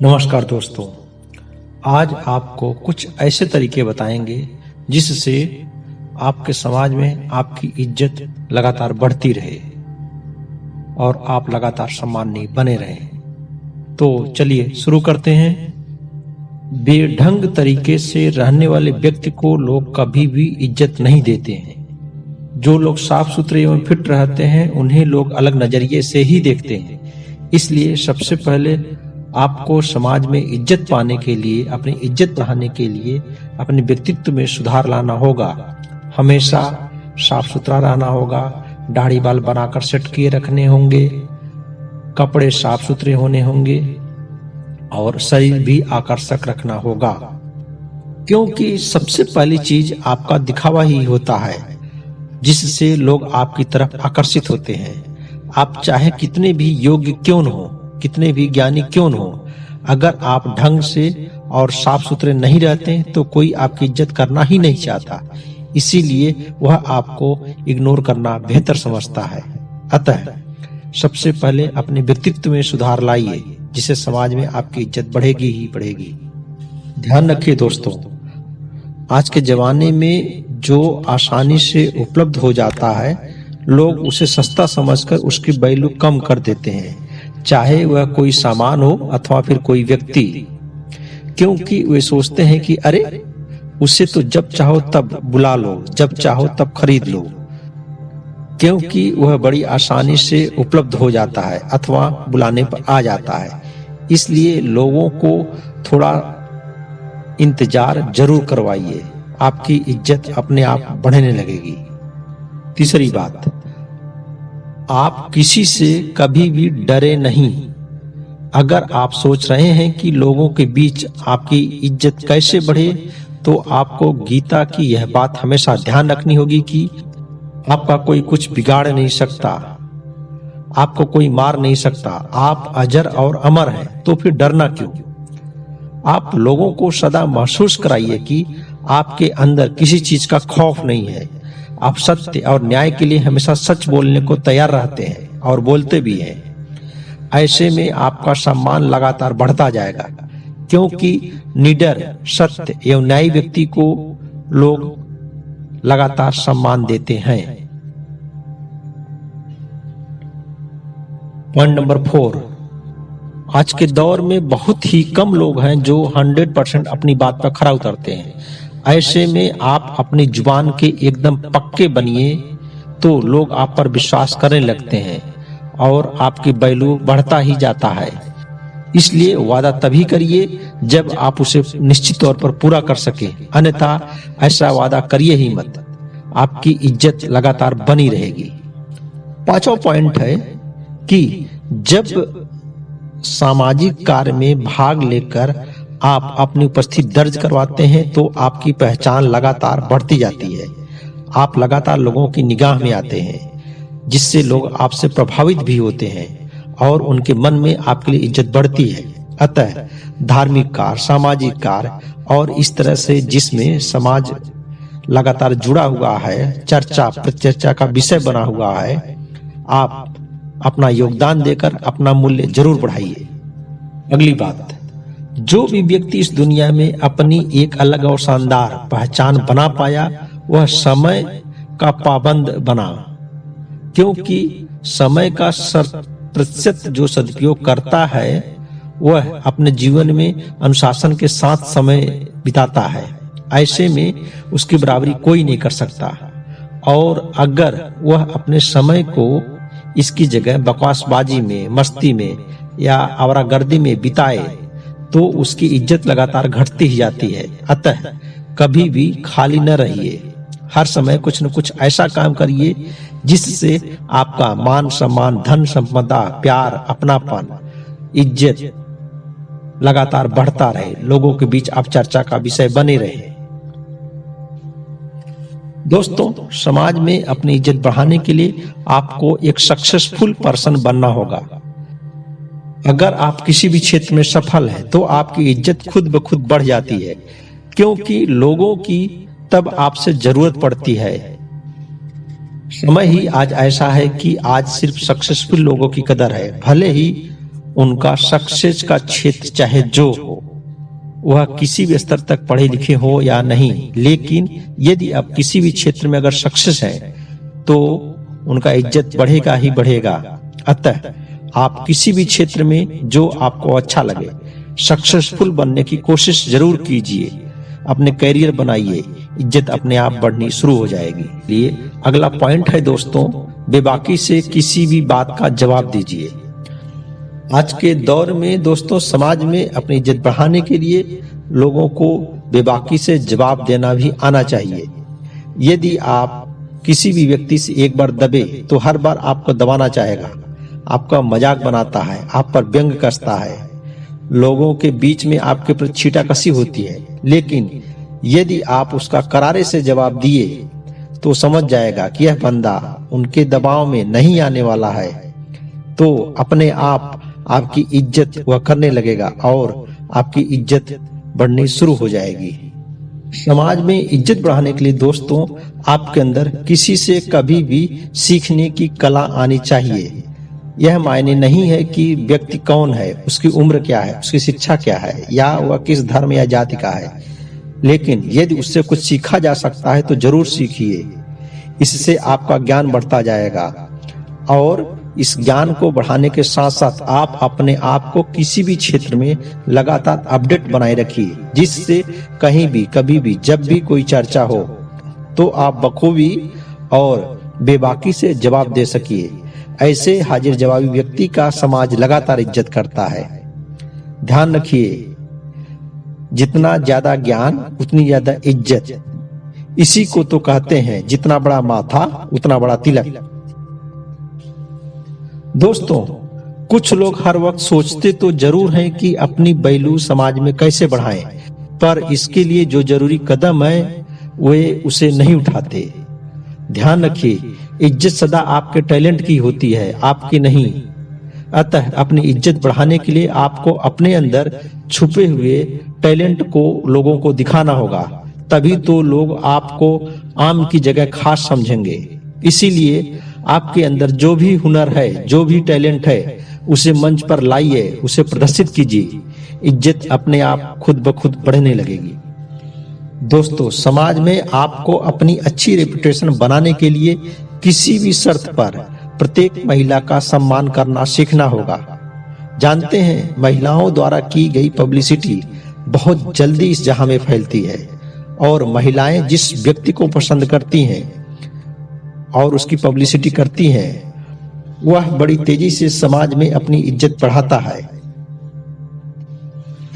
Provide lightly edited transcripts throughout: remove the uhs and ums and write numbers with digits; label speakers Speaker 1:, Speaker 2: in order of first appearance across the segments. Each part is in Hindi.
Speaker 1: नमस्कार दोस्तों, आज आपको कुछ ऐसे तरीके बताएंगे जिससे आपके समाज में आपकी इज्जत लगातार बढ़ती रहे और आप लगातार सम्माननीय बने रहें। तो चलिए शुरू करते हैं। बेढंग तरीके से रहने वाले व्यक्ति को लोग कभी भी इज्जत नहीं देते हैं। जो लोग साफ सुथरे एवं फिट रहते हैं उन्हें लोग अलग नजरिए से ही देखते हैं। इसलिए सबसे पहले आपको समाज में इज्जत पाने के लिए, अपनी इज्जत बढ़ाने के लिए अपने व्यक्तित्व में सुधार लाना होगा। हमेशा साफ सुथरा रहना होगा, दाढ़ी बाल बनाकर सेट किए रखने होंगे, कपड़े साफ सुथरे होने होंगे और शरीर भी आकर्षक रखना होगा। क्योंकि सबसे पहली चीज आपका दिखावा ही होता है जिससे लोग आपकी तरफ आकर्षित होते हैं। आप चाहे कितने भी योग्य क्यों न हो, कितने भी ज्ञानी क्यों न हो, अगर आप ढंग से और साफ सुथरे नहीं रहते तो कोई आपकी इज्जत करना ही नहीं चाहता। इसीलिए वह आपको इग्नोर करना बेहतर समझता है। अतः सबसे पहले अपने व्यक्तित्व में सुधार लाइए, जिससे समाज में आपकी इज्जत बढ़ेगी ही बढ़ेगी। ध्यान रखिए दोस्तों, आज के जमाने में जो आसानी से उपलब्ध हो जाता है, लोग उसे सस्ता समझकर उसकी वैल्यू कम कर देते हैं, चाहे वह कोई सामान हो अथवा फिर कोई व्यक्ति। क्योंकि वे सोचते हैं कि अरे उसे तो जब चाहो तब बुला लो, जब चाहो तब खरीद लो, क्योंकि वह बड़ी आसानी से उपलब्ध हो जाता है अथवा बुलाने पर आ जाता है। इसलिए लोगों को थोड़ा इंतजार जरूर करवाइए, आपकी इज्जत अपने आप बढ़ने लगेगी। तीसरी बात, आप किसी से कभी भी डरे नहीं। अगर आप सोच रहे हैं कि लोगों के बीच आपकी इज्जत कैसे बढ़े, तो आपको गीता की यह बात हमेशा ध्यान रखनी होगी कि आपका कोई कुछ बिगाड़ नहीं सकता, आपको कोई मार नहीं सकता, आप अजर और अमर हैं, तो फिर डरना क्यों। आप लोगों को सदा महसूस कराइए कि आपके अंदर किसी चीज का खौफ नहीं है। आप सत्य और न्याय के लिए हमेशा सच बोलने को तैयार रहते हैं और बोलते भी हैं। ऐसे में आपका सम्मान लगातार बढ़ता जाएगा, क्योंकि निडर, सत्य एवं न्यायी व्यक्ति को लोग लगातार सम्मान देते हैं। पॉइंट नंबर 4, आज के दौर में बहुत ही कम लोग हैं जो 100% अपनी बात पर खरा उतरते हैं। ऐसे में आप अपनी जुबान के एकदम पक्के बनिए तो लोग आप पर विश्वास करने लगते हैं और आपकी वैल्यू बढ़ता ही जाता है। इसलिए वादा तभी करिए जब आप उसे निश्चित तौर पर पूरा कर सके, अन्यथा ऐसा वादा करिए ही मत। आपकी इज्जत लगातार बनी रहेगी। पांचवा पॉइंट है कि जब सामाजिक कार्य में भाग लेकर आप अपनी उपस्थिति दर्ज करवाते हैं तो आपकी पहचान लगातार बढ़ती जाती है। आप लगातार लोगों की निगाह में आते हैं, जिससे लोग आपसे प्रभावित भी होते हैं और उनके मन में आपके लिए इज्जत बढ़ती है। अतः धार्मिक कार्य, सामाजिक कार्य और इस तरह से जिसमें समाज लगातार जुड़ा हुआ है, चर्चा प्रचर्चा का विषय बना हुआ है, आप अपना योगदान देकर अपना मूल्य जरूर बढ़ाइए। अगली बात, जो भी व्यक्ति इस दुनिया में अपनी एक अलग और शानदार पहचान बना पाया, वह समय का पाबंद बना। क्योंकि समय का 100% जो सदुपयोग करता है, वह अपने जीवन में अनुशासन के साथ समय बिताता है। ऐसे में उसकी बराबरी कोई नहीं कर सकता। और अगर वह अपने समय को इसकी जगह बकवासबाजी में, मस्ती में या आवारागर्दी में बिताए तो उसकी इज्जत लगातार घटती ही जाती है। अतः कभी भी खाली न रहिए, हर समय कुछ न कुछ ऐसा काम करिए जिससे आपका मान सम्मान, धन संपदा, प्यार, अपनापन, इज्जत लगातार बढ़ता रहे, लोगों के बीच आप चर्चा का विषय बने रहे। दोस्तों, समाज में अपनी इज्जत बढ़ाने के लिए आपको एक सक्सेसफुल पर्सन बनना होगा। अगर आप किसी भी क्षेत्र में सफल हैं तो आपकी इज्जत खुद ब खुद बढ़ जाती है, क्योंकि लोगों की तब आपसे जरूरत पड़ती है। समय ही आज ऐसा है कि आज सिर्फ सक्सेसफुल लोगों की कदर है। भले ही उनका सक्सेस का क्षेत्र चाहे जो हो, वह किसी भी स्तर तक पढ़े लिखे हो या नहीं, लेकिन यदि आप किसी भी क्षेत्र में अगर सक्सेस है तो उनका इज्जत बढ़ेगा ही बढ़ेगा। अतः आप किसी भी क्षेत्र में जो आपको अच्छा लगे सक्सेसफुल बनने की कोशिश जरूर कीजिए, अपने करियर बनाइए, इज्जत अपने आप बढ़नी शुरू हो जाएगी। लिए अगला पॉइंट है दोस्तों, बेबाकी से किसी भी बात का जवाब दीजिए। आज के दौर में दोस्तों समाज में अपनी इज्जत बढ़ाने के लिए लोगों को बेबाकी से जवाब देना भी आना चाहिए। यदि आप किसी भी व्यक्ति से एक बार दबे तो हर बार आपको दबाना चाहेगा, आपका मजाक बनाता है, आप पर व्यंग कसता है, लोगों के बीच में आपके प्रति छीटाकशी होती है। लेकिन यदि आप उसका करारे से जवाब दिए तो समझ जाएगा कि यह बंदा उनके दबाव में नहीं आने वाला है, तो अपने आप आपकी इज्जत वह करने लगेगा और आपकी इज्जत बढ़नी शुरू हो जाएगी। समाज में इज्जत बढ़ाने के लिए दोस्तों आपके अंदर किसी से कभी भी सीखने की कला आनी चाहिए। यह मायने नहीं है कि व्यक्ति कौन है, उसकी उम्र क्या है, उसकी शिक्षा क्या है, या वह किस धर्म या जाति का है, लेकिन यदि उससे कुछ सीखा जा सकता है तो जरूर सीखिए। इससे आपका ज्ञान बढ़ता जाएगा और इस ज्ञान को बढ़ाने के साथ साथ आप अपने आप को किसी भी क्षेत्र में लगातार अपडेट बनाए रखिए, जिससे कहीं भी कभी भी जब भी कोई चर्चा हो तो आप बखूबी और बेबाकी से जवाब दे सकिए। ऐसे हाजिर जवाबी व्यक्ति का समाज लगातार इज्जत करता है। ध्यान रखिए, जितना ज्यादा ज्ञान उतनी ज्यादा इज्जत। इसी को तो कहते हैं जितना बड़ा माथा उतना बड़ा तिलक। दोस्तों कुछ लोग हर वक्त सोचते तो जरूर हैं कि अपनी वैल्यू समाज में कैसे बढ़ाएं, पर इसके लिए जो जरूरी कदम है वे उसे नहीं उठाते। ध्यान रखिए, इज्जत सदा आपके टैलेंट की होती है, आपकी नहीं। अतः अपनी इज्जत बढ़ाने के लिए आपको अपने अंदर छुपे हुए टैलेंट को लोगों को दिखाना होगा, तभी तो लोग आपको आम की जगह खास समझेंगे। इसीलिए आपके अंदर जो भी हुनर है, जो भी टैलेंट है, उसे मंच पर लाइए, उसे प्रदर्शित कीजिए। इज्जत अपने आप खुद ब खुद बढ़ने लगेगी। दोस्तों समाज में आपको अपनी अच्छी रेपुटेशन बनाने के लिए किसी भी शर्त पर प्रत्येक महिला का सम्मान करना सीखना होगा। जानते हैं, महिलाओं द्वारा की गई पब्लिसिटी बहुत जल्दी इस जहां में फैलती है और महिलाएं जिस व्यक्ति को पसंद करती हैं और उसकी पब्लिसिटी करती हैं, वह बड़ी तेजी से समाज में अपनी इज्जत बढ़ाता है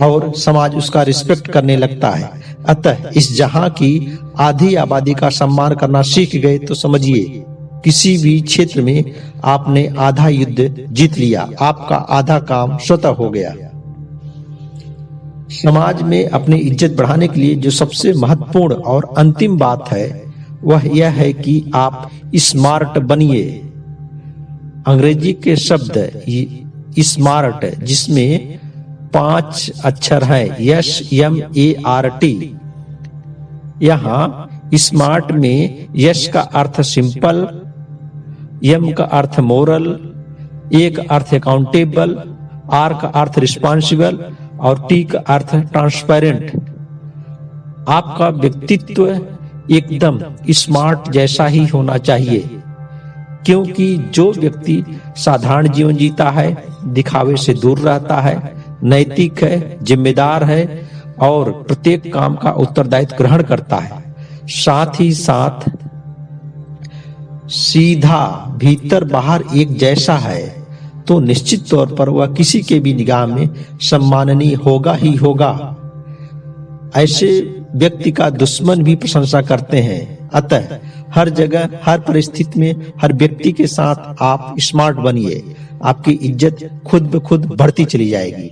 Speaker 1: और समाज उसका रिस्पेक्ट करने लगता है। अतः इस जहां की आधी आबादी का सम्मान करना सीख गए तो समझिए किसी भी क्षेत्र में आपने आधा युद्ध जीत लिया, आपका आधा काम स्वतः हो गया। समाज में अपनी इज्जत बढ़ाने के लिए जो सबसे महत्वपूर्ण और अंतिम बात है वह यह है कि आप स्मार्ट बनिए। अंग्रेजी के शब्द स्मार्ट, जिसमें 5 अक्षर हैं, SMART। यहाँ स्मार्ट में यश का अर्थ सिंपल, M का अर्थ मोरल, A का अर्थ अकाउंटेबल, R का अर्थ रिस्पॉन्सिबल और T का अर्थ ट्रांसपेरेंट। आपका व्यक्तित्व एकदम स्मार्ट जैसा ही होना चाहिए, क्योंकि जो व्यक्ति साधारण जीवन जीता है, दिखावे से दूर रहता है, नैतिक है, जिम्मेदार है और प्रत्येक काम का उत्तरदायित्व ग्रहण करता है, साथ ही साथ सीधा भीतर बाहर एक जैसा है, तो निश्चित तौर पर वह किसी के भी निगाह में सम्माननीय होगा ही होगा। ऐसे व्यक्ति का दुश्मन भी प्रशंसा करते हैं। अतः हर जगह, हर परिस्थिति में, हर व्यक्ति के साथ आप स्मार्ट बनिए, आपकी इज्जत खुद ब खुद बढ़ती चली जाएगी।